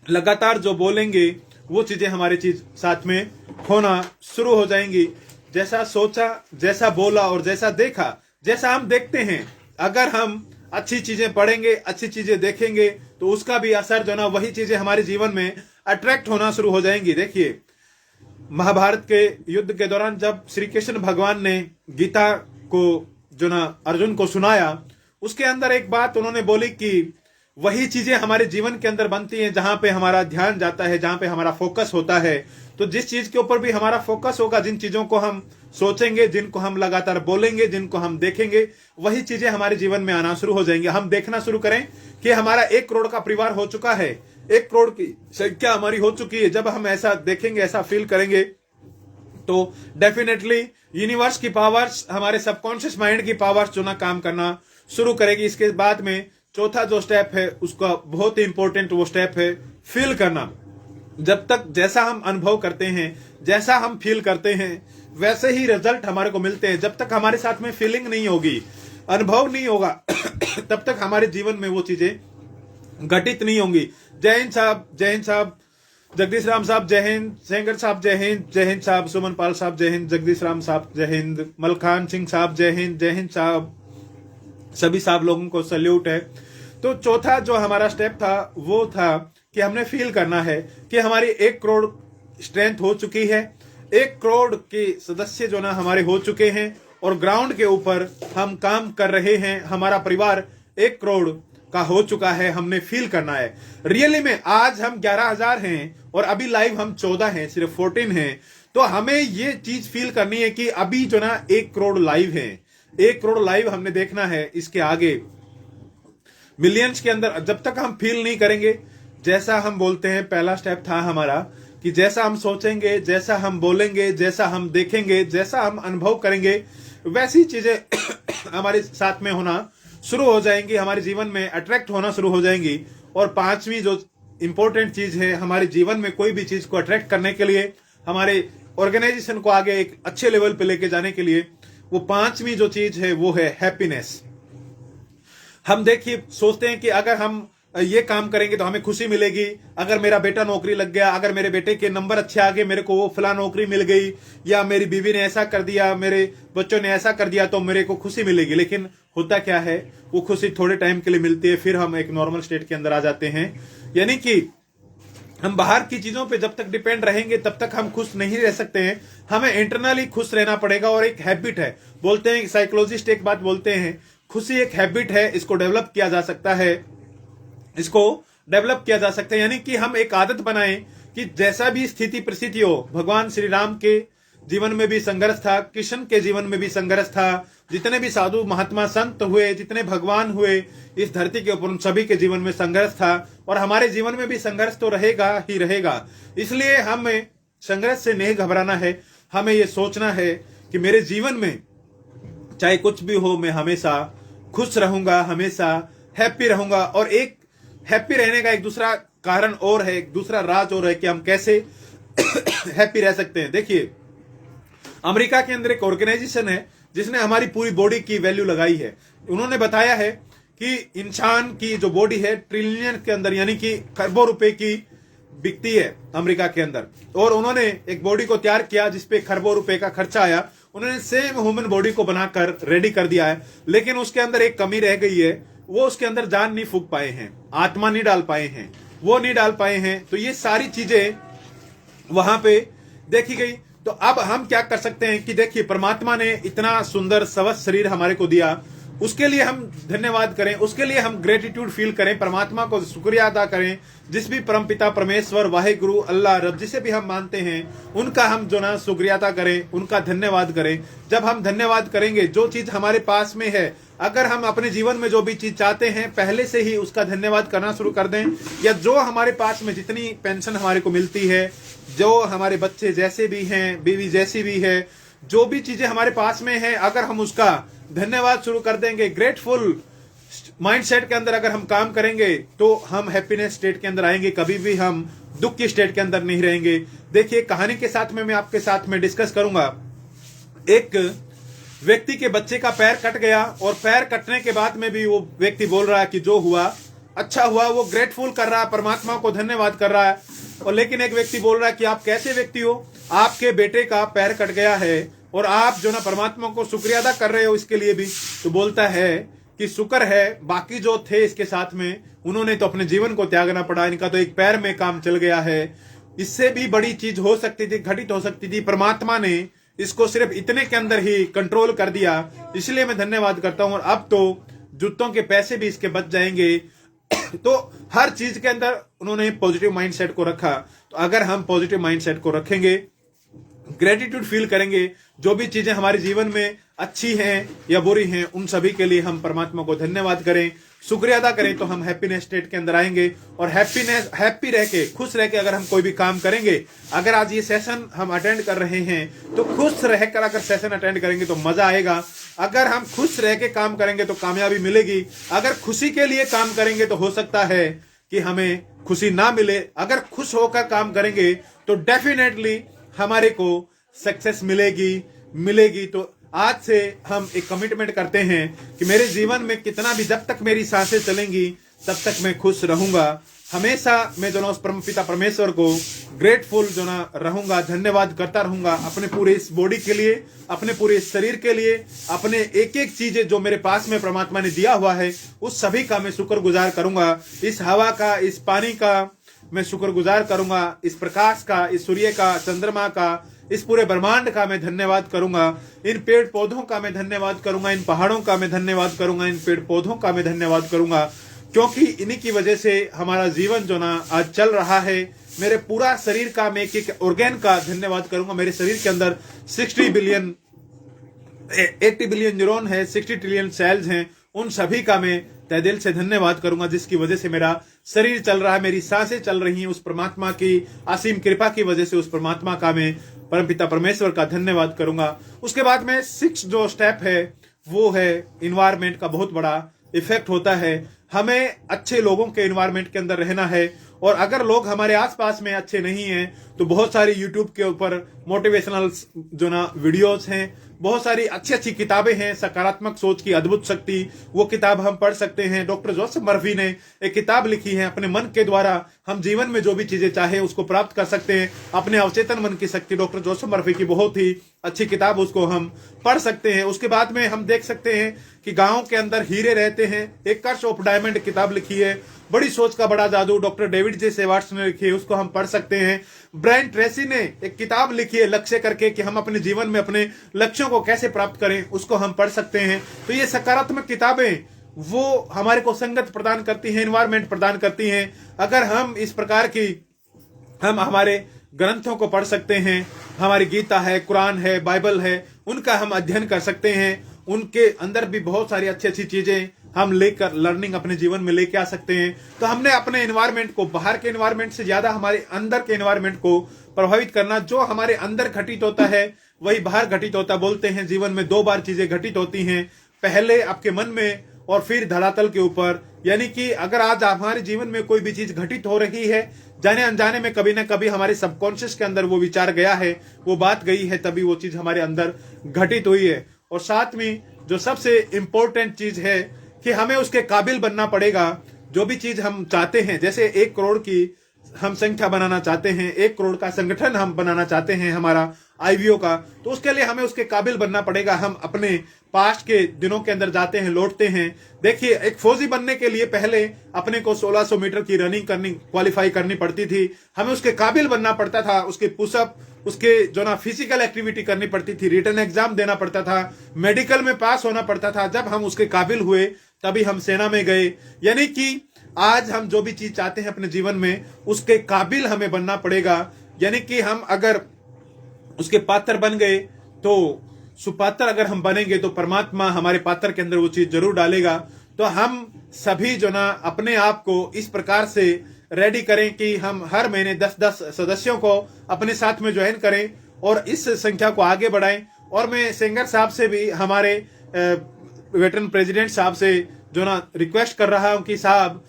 Speaker 1: लगातार जो बोलेंगे, वो चीजें हमारे चीज साथ में होना शुरू हो जाएंगी। जैसा सोचा, जैसा बोला और जैसा देखा, जैसा हम देखते हैं, अगर हम अच्छी चीजें पढ़ेंगे, अच्छी चीजें देखेंगे, तो उसका भी असर जो ना वही चीजें हमारे जीवन में अट्रैक्ट होना शुरू हो जाएंगी। देखिए, महाभारत के युद्ध के दौरान जब श्री कृष्ण भगवान ने गीता को जो ना अर्जुन को सुनाया, उसके अंदर एक बात उन्होंने बोली कि वही चीजें हमारे जीवन के अंदर बनती हैं जहां पे हमारा ध्यान जाता है, जहां पे हमारा फोकस होता है। तो जिस चीज के ऊपर भी हमारा फोकस होगा, जिन चीजों को हम सोचेंगे, जिनको हम लगातार बोलेंगे, जिनको हम देखेंगे, वही चीजें हमारे जीवन में आना शुरू हो जाएंगे। हम देखना शुरू करें कि हमारा 1 करोड़ का परिवार हो चुका है, 1 करोड़ की संख्या हमारी हो चुकी है। जब हम ऐसा देखेंगे, ऐसा फील करेंगे, तो डेफिनेटली यूनिवर्स की पावर्स, हमारे सबकॉन्शियस माइंड की पावर्स जो ना काम करना शुरू करेगी। इसके बाद में चौथा जो स्टेप है, उसका बहुत ही इंपॉर्टेंट वो स्टेप है फील करना। जब तक जैसा हम अनुभव करते हैं, जैसा हम फील करते हैं, वैसे ही रिजल्ट हमारे को मिलते हैं। जब तक हमारे साथ में फीलिंग नहीं होगी, अनुभव नहीं होगा, तब तक हमारे जीवन में वो चीजें घटित नहीं होंगी। जय हिंद साहब, जय हिंद साहब, जगदीश राम साहब जय हिंद, सेंगर साहब जय हिंद, जय हिंद साहब, सुमन पाल साहब जय हिंद, जगदीश राम साहब जय हिंद, मलखान सिंह साहब जय हिंद, जय हिंद साहब, सभी साहब लोगों को सल्यूट है। तो चौथा जो हमारा स्टेप था वो था कि हमने फील करना है कि हमारी 1 करोड़ स्ट्रेंथ हो चुकी है, 1 करोड़ के सदस्य जो ना हमारे हो चुके हैं और ग्राउंड के ऊपर हम काम कर रहे हैं। हमारा परिवार 1 करोड़ का हो चुका है, हमने फील करना है। रियली में आज हम 11,000 हैं और अभी लाइव हम 14 हैं, सिर्फ 14 हैं। तो हमें ये चीज फील करनी है कि अभी जो ना 1 करोड़ लाइव है, 1 करोड़ लाइव हमने देखना है। इसके आगे मिलियंस के अंदर जब तक हम फील नहीं करेंगे, जैसा हम बोलते हैं, पहला स्टेप था हमारा कि जैसा हम सोचेंगे, जैसा हम बोलेंगे, जैसा हम देखेंगे, जैसा हम अनुभव करेंगे, वैसी चीजें हमारे साथ में होना शुरू हो जाएंगी, हमारे जीवन में अट्रैक्ट होना शुरू हो जाएंगी। और 5वीं जो इंपॉर्टेंट चीज है हमारे जीवन में, कोई भी चीज को अट्रैक्ट करने के लिए, हमारे ऑर्गेनाइजेशन को आगे एक अच्छे लेवल पे लेके जाने के लिए, वो 5वीं जो चीज है वो है हैप्पीनेस। हम देखिए सोचते हैं कि अगर हम ये काम करेंगे तो हमें खुशी मिलेगी, अगर मेरा बेटा नौकरी लग गया, अगर मेरे बेटे के नंबर अच्छे आ गए, मेरे को वो फला नौकरी मिल गई, या मेरी बीवी ने ऐसा कर दिया, मेरे बच्चों ने ऐसा कर दिया, तो मेरे को खुशी मिलेगी। लेकिन होता क्या है, वो खुशी थोड़े टाइम के लिए मिलती है, फिर हम एक नॉर्मल स्टेट के अंदर आ जाते हैं। यानी कि हम बाहर की चीजों पे जब तक डिपेंड रहेंगे तब तक हम खुश नहीं रह सकते हैं, हमें इंटरनली खुश रहना पड़ेगा। और एक हैबिट है, बोलते हैं साइकोलॉजिस्ट एक बात बोलते हैं, खुशी एक हैबिट है, इसको डेवलप किया जा सकता है, इसको डेवलप किया जा सकता है। यानी कि हम एक आदत बनाएं कि जैसा भी स्थिति परिस्थिति हो, भगवान श्री राम के जीवन में भी संघर्ष था, कृष्ण के जीवन में भी संघर्ष था, जितने भी साधु महात्मा संत हुए, जितने भगवान हुए इस धरती के ऊपर, उन सभी के जीवन में संघर्ष था, और हमारे जीवन में भी संघर्ष तो रहेगा ही रहेगा। इसलिए हमें संघर्ष से नहीं घबराना है, हमें यह सोचना है कि मेरे जीवन में चाहे कुछ भी हो, मैं हमेशा खुश रहूंगा, हमेशा हैप्पी रहूंगा। और एक हैप्पी रहने का एक दूसरा कारण और है, एक दूसरा राज और है कि हम कैसे हैप्पी रह सकते हैं। देखिए, अमेरिका के अंदर एक ऑर्गेनाइजेशन है जिसने हमारी पूरी बॉडी की वैल्यू लगाई है। उन्होंने बताया है कि इंसान की जो बॉडी है ट्रिलियन के अंदर, यानी कि खरबों रुपए की बिकती है अमेरिका के अंदर। और उन्होंने एक बॉडी को तैयार किया जिसपे खरबों रुपए का खर्चा आया, उन्होंने सेम ह्यूमन बॉडी को बनाकर रेडी कर दिया है। लेकिन उसके अंदर एक कमी रह गई है, वो उसके अंदर जान नहीं फूंक पाए हैं, आत्मा नहीं डाल पाए हैं, वो नहीं डाल पाए हैं। तो ये सारी चीजें वहां पे देखी गई। तो अब हम क्या कर सकते हैं कि देखिए, परमात्मा ने इतना सुंदर स्वस्थ शरीर हमारे को दिया, उसके लिए हम धन्यवाद करें, उसके लिए हम ग्रेटिट्यूड फील करें, परमात्मा को शुक्रिया अदा करें। जिस भी परमपिता परमेश्वर वाहेगुरु अल्लाह रब जिसे भी हम मानते हैं, उनका हम जो ना शुक्रिया अदा करें, उनका धन्यवाद करें। जब हम धन्यवाद करेंगे, जो चीज हमारे पास में है, अगर हम अपने जीवन में जो भी चीज चाहते हैं पहले से ही उसका धन्यवाद करना शुरू कर दें, या जो हमारे पास में जितनी पेंशन हमारे को मिलती है, जो हमारे बच्चे जैसे भी हैं, बीवी जैसी भी है, जो भी चीजें हमारे पास में है, अगर हम उसका धन्यवाद शुरू कर देंगे, ग्रेटफुल माइंडसेट के अंदर अगर हम काम करेंगे, तो हम हैप्पीनेस स्टेट के अंदर आएंगे, कभी भी हम दुख की स्टेट के अंदर नहीं रहेंगे। देखिए, कहानी के साथ में मैं आपके साथ में डिस्कस करूंगा। एक व्यक्ति के बच्चे का पैर कट गया, और पैर कटने के बाद में भी वो व्यक्ति बोल रहा है कि जो हुआ अच्छा हुआ, वो ग्रेटफुल कर रहा है, परमात्मा को धन्यवाद कर रहा है। और लेकिन एक व्यक्ति बोल रहा है कि आप कैसे व्यक्ति हो, आपके बेटे का पैर कट गया है और आप जो ना परमात्मा को शुक्रिया अदा कर रहे हो इसके लिए भी। तो बोलता है कि शुक्र है बाकी जो थे इसके साथ में उन्होंने तो अपने जीवन को त्यागना पड़ा, इनका तो एक पैर में काम चल गया है। इससे भी बड़ी चीज हो सकती थी, घटित हो सकती थी, परमात्मा ने इसको सिर्फ इतने के अंदर ही कंट्रोल कर दिया, इसलिए मैं धन्यवाद करता हूं। और अब तो जूतों के पैसे भी इसके बच जाएंगे। तो हर चीज के अंदर उन्होंने पॉजिटिव माइंडसेट को रखा। तो अगर हम पॉजिटिव माइंडसेट को रखेंगे, ग्रेटिट्यूड फील करेंगे, जो भी चीजें हमारे जीवन में अच्छी हैं या बुरी हैं उन सभी के लिए हम परमात्मा को धन्यवाद करें, शुक्रिया अदा करें, तो हम हैप्पीनेस स्टेट के अंदर आएंगे। और हैप्पी रह के, खुश रह के अगर हम कोई भी काम करेंगे, अगर आज ये सेशन हम अटेंड कर रहे हैं तो खुश रहकर अगर सेशन अटेंड करेंगे तो मजा आएगा। अगर हम खुश रह के काम करेंगे तो कामयाबी मिलेगी। अगर खुशी के लिए काम करेंगे तो हो सकता है कि हमें खुशी ना मिले। अगर खुश होकर काम करेंगे तो डेफिनेटली हमारे को सक्सेस मिलेगी। तो आज से हम एक कमिटमेंट करते हैं कि मेरे जीवन में कितना भी, जब तक मेरी सांसें चलेंगी तब तक मैं खुश रहूंगा। हमेशा मैं जो ना उस पिता परमेश्वर को ग्रेटफुल जो ना रहूंगा, धन्यवाद करता रहूंगा अपने पूरे इस बॉडी के लिए, अपने पूरे इस शरीर के लिए, अपने एक एक चीजें जो मेरे पास में परमात्मा ने दिया हुआ है उस सभी का मैं शुक्रगुजार करूंगा। इस हवा का, इस पानी का मैं शुक्रगुजार करूंगा, इस प्रकाश का, इस सूर्य का, चंद्रमा का, इस पूरे ब्रह्मांड का मैं धन्यवाद करूंगा। इन पेड़ पौधों का मैं धन्यवाद करूंगा, इन पहाड़ों का मैं धन्यवाद करूंगा, इन पेड़ पौधों का मैं धन्यवाद करूंगा, क्योंकि इन्हीं की वजह से हमारा जीवन जो ना आज चल रहा है। मेरे पूरा शरीर का, मैं एक ऑर्गेन का धन्यवाद करूंगा। मेरे शरीर के अंदर 80 बिलियन न्यूरॉन है, 60 ट्रिलियन सेल्स हैं, उन सभी का मैं तहे दिल से धन्यवाद करूंगा, जिसकी वजह से मेरा शरीर चल रहा है, मेरी सांसें चल रही हैं। उस परमात्मा की असीम कृपा की वजह से उस परमात्मा का मैं, परमपिता परमेश्वर का धन्यवाद करूंगा। उसके बाद में 6 जो स्टेप है वो है इन्वायरमेंट का बहुत बड़ा इफेक्ट होता है। हमें अच्छे लोगों के इन्वायरमेंट के अंदर रहना है, और अगर लोग हमारे आसपास में अच्छे नहीं हैं तो बहुत सारी यूट्यूब के ऊपर मोटिवेशनल जो ना वीडियोस हैं, बहुत सारी अच्छी अच्छी किताबें हैं, सकारात्मक सोच की अद्भुत शक्ति, वो किताब हम पढ़ सकते हैं। डॉक्टर जोसेफ मर्फी ने एक किताब लिखी है, अपने मन के द्वारा हम जीवन में जो भी चीजें चाहे उसको प्राप्त कर सकते हैं, अपने अवचेतन मन की शक्ति। डॉक्टर जोसेफ मर्फी की बहुत ही अच्छी किताब, उसको हम पढ़ सकते हैं। उसके बाद में हम देख सकते हैं कि गाँव के अंदर हीरे रहते हैं, एक कर्स ऑफ डायमंड किताब लिखी है, बड़ी सोच का बड़ा जादू, डॉक्टर डेविड जे सेवार्ट्स ने लिखी है, उसको हम पढ़ सकते हैं। ब्रायन ट्रेसी ने एक किताब लिखी है लक्ष्य करके, कि हम अपने जीवन में अपने लक्ष्यों को कैसे प्राप्त करें, उसको हम पढ़ सकते हैं। तो ये सकारात्मक किताबें वो हमारे को संगत प्रदान करती हैं, एनवायरमेंट प्रदान करती हैं। अगर हम इस प्रकार की, हम हमारे ग्रंथों को पढ़ सकते हैं, हमारी गीता है, कुरान है, बाइबल है, उनका हम अध्ययन कर सकते हैं। उनके अंदर भी बहुत सारी अच्छी अच्छी चीजें हम लेकर लर्निंग अपने जीवन में लेके आ सकते हैं। तो हमने अपने एनवायरमेंट को, बाहर के एनवायरमेंट से ज्यादा हमारे अंदर के एनवायरमेंट को प्रभावित करना। जो हमारे अंदर घटित होता है वही बाहर घटित होता। बोलते हैं जीवन में 2 बार चीजें घटित होती हैं, पहले आपके मन में और फिर धरातल के ऊपर। यानी कि अगर आज हमारे जीवन में कोई भी चीज घटित हो रही है, जाने अनजाने में कभी ना कभी हमारे सबकॉन्शियस के अंदर वो विचार गया है, वो बात गई है, तभी वो चीज हमारे अंदर घटित हुई है। और साथ में जो सबसे इंपॉर्टेंट चीज है कि हमें उसके काबिल बनना पड़ेगा। जो भी चीज हम चाहते हैं, जैसे 1 करोड़ की हम संख्या बनाना चाहते हैं, 1 करोड़ का संगठन हम बनाना चाहते हैं हमारा आईवीओ का, तो उसके लिए हमें उसके काबिल बनना पड़ेगा। हम अपने पास्ट के दिनों के अंदर जाते हैं, लौटते हैं। देखिए, एक फौजी बनने के लिए पहले अपने को 1600 मीटर की रनिंग क्वालिफाई करनी पड़ती थी, हमें उसके काबिल बनना पड़ता था, उसके पुशअप, उसके जो ना फिजिकल एक्टिविटी करनी पड़ती थी, रिटन एग्जाम देना पड़ता था, मेडिकल में पास होना पड़ता था। जब हम उसके काबिल हुए तभी हम सेना में गए। यानी कि आज हम जो भी चीज चाहते हैं अपने जीवन में, उसके काबिल हमें बनना पड़ेगा। यानी कि हम अगर उसके पात्र बन गए तो सुपात्र अगर हम बनेंगे तो परमात्मा हमारे पात्र के अंदर वो चीज जरूर डालेगा। तो हम सभी जो ना अपने आप को इस प्रकार से रेडी करें कि हम हर महीने 10-10 सदस्यों को अपने साथ में ज्वाइन करें और इस संख्या को आगे बढ़ाएं। और मैं सेंगर साहब से भी, हमारे वेटरन प्रेसिडेंट साहब से जो ना रिक्वेस्ट कर रहा हूं कि साहब,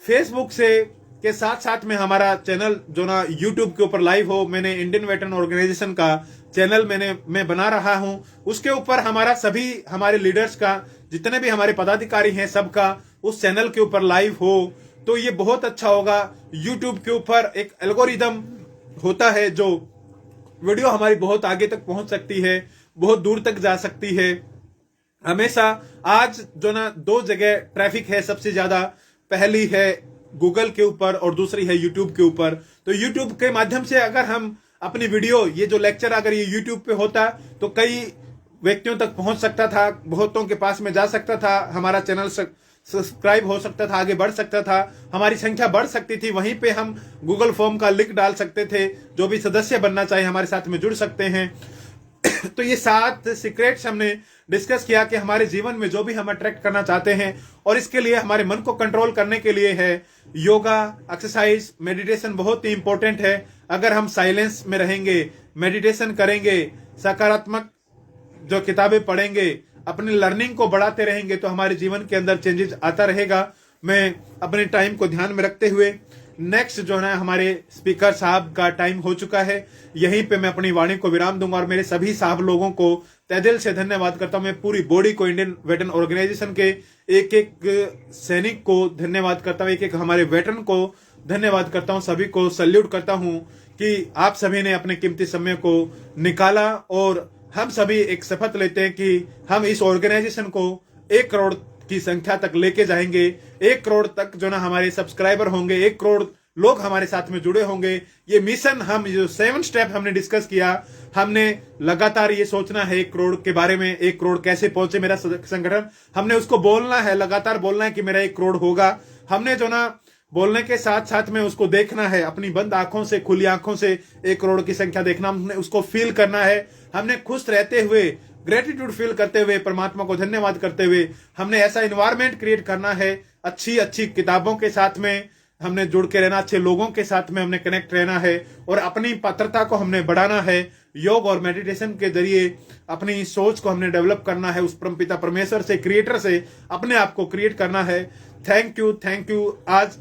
Speaker 1: फेसबुक से के साथ साथ में हमारा चैनल जो ना यूट्यूब के ऊपर लाइव हो। मैंने इंडियन वेटरन ऑर्गेनाइजेशन का चैनल मैं बना रहा हूं, उसके ऊपर हमारा सभी हमारे लीडर्स का, जितने भी हमारे पदाधिकारी हैं, सबका उस चैनल के ऊपर लाइव हो तो ये बहुत अच्छा होगा। यूट्यूब के ऊपर एक एल्गोरिदम होता है, जो वीडियो हमारी बहुत आगे तक पहुंच सकती है, बहुत दूर तक जा सकती है। हमेशा आज जो ना दो जगह ट्रैफिक है सबसे ज्यादा, पहली है गूगल के ऊपर और दूसरी है यूट्यूब के ऊपर। तो यूट्यूब के माध्यम से अगर हम अपनी वीडियो, ये जो लेक्चर अगर ये यूट्यूब पे होता तो कई व्यक्तियों तक पहुंच सकता था, बहुतों के पास में जा सकता था, हमारा चैनल सब्सक्राइब हो सकता था, आगे बढ़ सकता था, हमारी संख्या बढ़ सकती थी। वहीं पे हम गूगल फॉर्म का लिंक डाल सकते थे, जो भी सदस्य बनना चाहे हमारे साथ में जुड़ सकते हैं। तो ये 7 सीक्रेट्स हमने डिस्कस किया कि हमारे जीवन में जो भी हम अट्रैक्ट करना चाहते हैं, और इसके लिए हमारे मन को कंट्रोल करने के लिए है योगा, एक्सरसाइज, मेडिटेशन बहुत ही इंपॉर्टेंट है। अगर हम साइलेंस में रहेंगे, मेडिटेशन करेंगे, सकारात्मक जो किताबें पढ़ेंगे, अपनी लर्निंग को बढ़ाते रहेंगे, तो हमारे जीवन के अंदर चेंजेस आता रहेगा। मैं अपने टाइम को ध्यान में रखते हुए नेक्स्ट जो है हमारे स्पीकर साहब का टाइम हो चुका है, यहीं पे मैं अपनी वाणी को विराम दूंगा और मेरे सभी साहब लोगों को तहे दिल से धन्यवाद करता हूं। मैं पूरी बॉडी को, इंडियन वेटरन ऑर्गेनाइजेशन के एक एक सैनिक को धन्यवाद करता हूं, एक एक हमारे वेटरन को धन्यवाद करता हूं, सभी को सल्यूट करता हूं कि आप सभी ने अपने कीमती समय को निकाला, और हम सभी एक शपथ लेते हैं कि हम इस ऑर्गेनाइजेशन को 1 करोड़ की संख्या तक लेके जाएंगे। 1 करोड़ तक जो ना हमारे सब्सक्राइबर होंगे, 1 करोड़ लोग हमारे साथ में जुड़े होंगे। ये मिशन, हम जो 7 स्टेप हमने डिस्कस किया, हमने लगातार ये सोचना है 1 करोड़ के बारे में, 1 करोड़ कैसे पहुंचे मेरा संगठन, हमने उसको बोलना है, लगातार बोलना है कि मेरा 1 करोड़ होगा। हमने जो ना बोलने के साथ साथ में उसको देखना है, अपनी बंद आंखों से, खुली आंखों से 1 करोड़ की संख्या देखना, हमने उसको फील करना है। हमने खुश रहते हुए, ग्रेटिट्यूड फील करते हुए, परमात्मा को धन्यवाद करते हुए हमने ऐसा इन्वायरमेंट क्रिएट करना है। अच्छी अच्छी किताबों के साथ में हमने जुड़ के रहना, अच्छे लोगों के साथ में हमने कनेक्ट रहना है, और अपनी पात्रता को हमने बढ़ाना है। योग और मेडिटेशन के जरिए अपनी सोच को हमने डेवलप करना है, उस परमपिता परमेश्वर से, क्रिएटर से अपने आप को क्रिएट करना है। Thank you. आज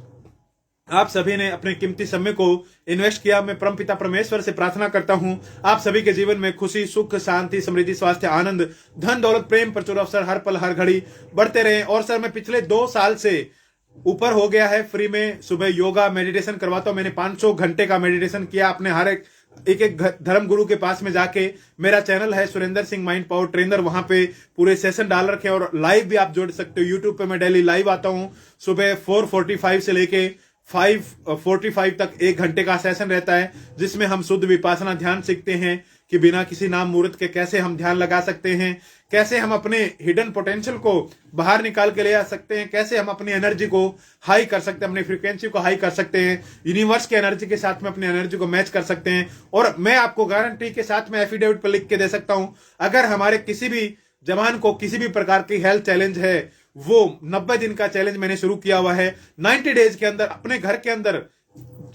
Speaker 1: आप सभी ने अपने कीमती समय को इन्वेस्ट किया। मैं परमपिता परमेश्वर से प्रार्थना करता हूं आप सभी के जीवन में खुशी, सुख, शांति, समृद्धि, स्वास्थ्य, आनंद, धन, दौलत, प्रेम, प्रचुर अवसर हर पल हर घड़ी बढ़ते रहे। और सर, मैं पिछले 2 साल से ऊपर हो गया है फ्री में सुबह योगा मेडिटेशन करवाता हूं। मैंने 500 घंटे का मेडिटेशन किया अपने हर एक धर्म गुरु के पास में जाके। मेरा चैनल है Surendra Singh mind power trainer, वहां पे पूरे सेशन डाल रखे हैं, और लाइव भी आप जोड़ सकते हो। यूट्यूब पे मैं डेली लाइव आता हूं, सुबह 4:45 से लेके 5:45 तक 1 घंटे का सेशन रहता है, जिसमें हम शुद्ध विपासना ध्यान सीखते हैं कि बिना किसी नाम मुहूर्त के कैसे हम ध्यान लगा सकते हैं, कैसे हम अपने हिडन पोटेंशियल को बाहर निकाल के ले आ सकते हैं, कैसे हम अपनी एनर्जी को हाई कर सकते हैं, अपनी फ्रीक्वेंसी को हाई कर सकते हैं, यूनिवर्स की एनर्जी के साथ में अपनी एनर्जी को मैच कर सकते हैं। और मैं आपको गारंटी के साथ में एफिडेविट पर लिख के दे सकता हूं, अगर हमारे किसी भी जवान को किसी भी प्रकार की हेल्थ चैलेंज है, वो 90 दिन का चैलेंज मैंने शुरू किया हुआ है। 90 डेज के अंदर अपने घर के अंदर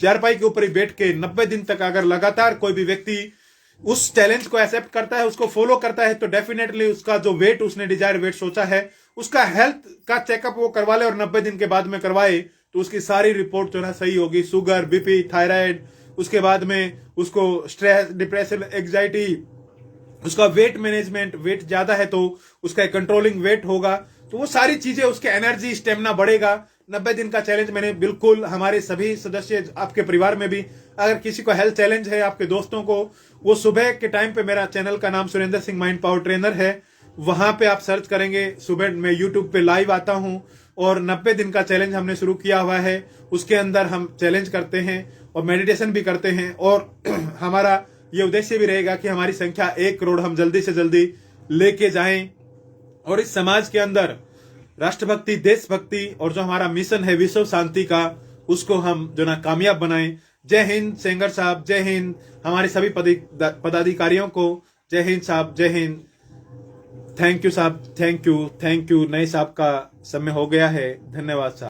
Speaker 1: चारपाई के ऊपर ही बैठ के 90 दिन तक अगर लगातार कोई भी व्यक्ति उस चैलेंज को एक्सेप्ट करता है, उसको फॉलो करता है, तो डेफिनेटली उसका जो वेट उसने डिजायर वेट सोचा है, उसका हेल्थ का चेकअप वो करवा ले और 90 दिन के बाद में करवाए, तो उसकी सारी रिपोर्ट जो है सही होगी। शुगर, बीपी, थायराइड, उसके बाद में उसको स्ट्रेस, डिप्रेशन, एग्जाइटी, उसका वेट मैनेजमेंट, वेट ज्यादा है तो उसका कंट्रोलिंग वेट होगा, तो वो सारी चीजें, उसके एनर्जी, स्टेमिना बढ़ेगा। 90 दिन का चैलेंज मैंने बिल्कुल हमारे सभी सदस्य, आपके परिवार में भी अगर किसी को हेल्थ चैलेंज है, आपके दोस्तों को, वो सुबह के टाइम पे, मेरा चैनल का नाम Surendra Singh mind power trainer है, वहां पे आप सर्च करेंगे। सुबह मैं यूट्यूब पे लाइव आता हूं और 90 दिन का चैलेंज हमने शुरू किया हुआ है। उसके अंदर हम चैलेंज करते हैं और मेडिटेशन भी करते हैं, और हमारा ये उद्देश्य भी रहेगा कि हमारी संख्या 1 करोड़ हम जल्दी से जल्दी लेके जाएं, और इस समाज के अंदर राष्ट्रभक्ति, देशभक्ति और जो हमारा मिशन है विश्व शांति का, उसको हम जो ना कामयाब बनाएं। जय हिंद सेंगर साहब, जय हिंद हमारे सभी पदाधिकारियों को, जय हिंद साहब, जय हिंद। थैंक यू साहब, थैंक यू। नए साहब का समय हो गया है, धन्यवाद साहब।